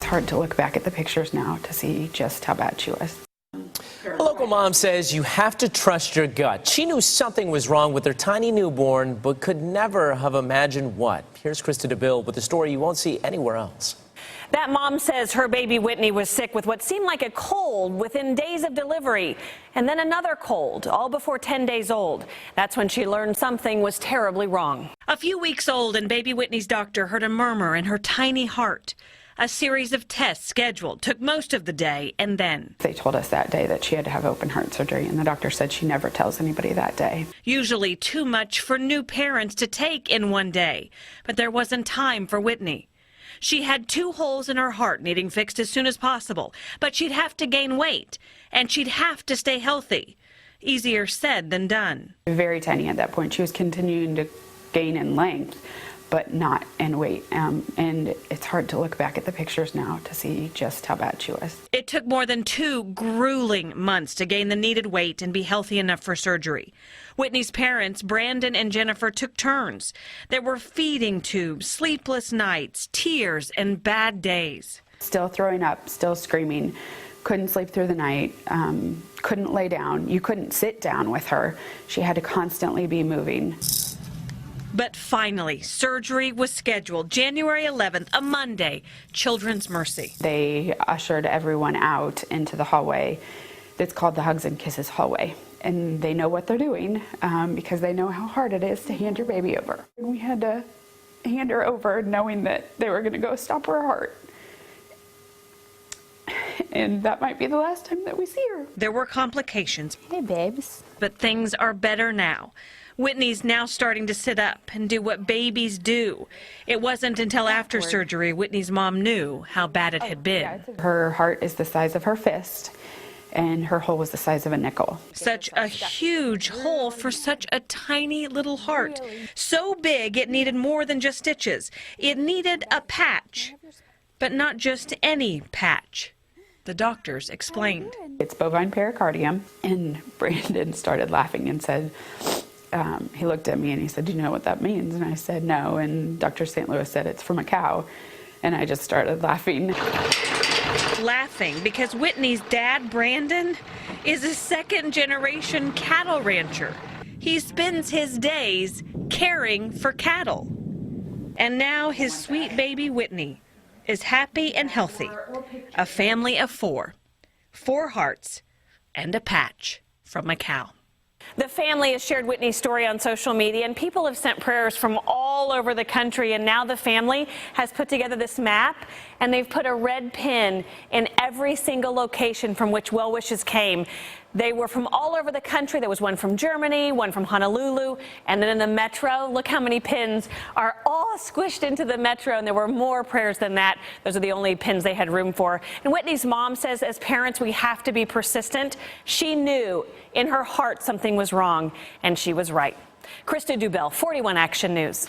hard to look back at the pictures now to see just how bad she was. A local mom says you have to trust your gut. She knew something was wrong with her tiny newborn, but could never have imagined what. Here's Krista DeBille with a story you won't see anywhere else. That mom says her baby Whitney was sick with what seemed like a cold within days of delivery, and then another cold, all before 10 days old. That's when she learned something was terribly wrong. A few weeks old, and baby Whitney's doctor heard a murmur in her tiny heart. A series of tests scheduled took most of the day, and then They told us that day that she had to have open heart surgery, and the doctor said she never tells anybody that day. Usually too much for new parents to take in one day, but there wasn't time for Whitney. She had 2 holes in her heart needing fixed as soon as possible, but she'd have to gain weight, and she'd have to stay healthy. Easier said than done. Very tiny at that point. She was continuing to gain in length, but not in weight. And it's hard to look back at the pictures now to see just how bad she was. It took more than 2 grueling months to gain the needed weight and be healthy enough for surgery. Whitney's parents, Brandon and Jennifer, took turns. There were feeding tubes, sleepless nights, tears, and bad days. Still throwing up, still screaming, couldn't sleep through the night, couldn't lay down. You couldn't sit down with her. She had to constantly be moving. But finally, surgery was scheduled January 11th, a Monday, Children's Mercy. They ushered everyone out into the hallway. It's called the Hugs and Kisses hallway. And they know what they're doing because they know how hard it is to hand your baby over. We had to hand her over knowing that they were going to go stop her heart. And that might be the last time that we see her. There were complications. Hey, babes. But things are better now. Whitney's now starting to sit up and do what babies do. It wasn't until after surgery Whitney's mom knew how bad it had been. Her heart is the size of her fist, and her hole was the size of a nickel. Such a huge hole for such a tiny little heart. So big it needed more than just stitches. It needed a patch, but not just any patch. The doctors explained. It's bovine pericardium, and Brandon started laughing and said, he looked at me and he said, "Do you know what that means?" And I said, "No." And Dr. St. Louis said, "It's from a cow." And I just started laughing. Laughing because Whitney's dad, Brandon, is a second-generation cattle rancher. He spends his days caring for cattle. And now his sweet baby Whitney is happy and healthy. A family of 4. 4 hearts and a patch from a cow. The family has shared Whitney's story on social media, and people have sent prayers from all over the country, and now the family has put together this map, and they've put a red pin in every single location from which well wishes came. They were from all over the country. There was one from Germany, one from Honolulu, and then in the metro. Look how many pins are all squished into the metro, and there were more prayers than that. Those are the only pins they had room for. And Whitney's mom says, as parents, we have to be persistent. She knew in her heart something was wrong, and she was right. Krista DeBille, 41 Action News.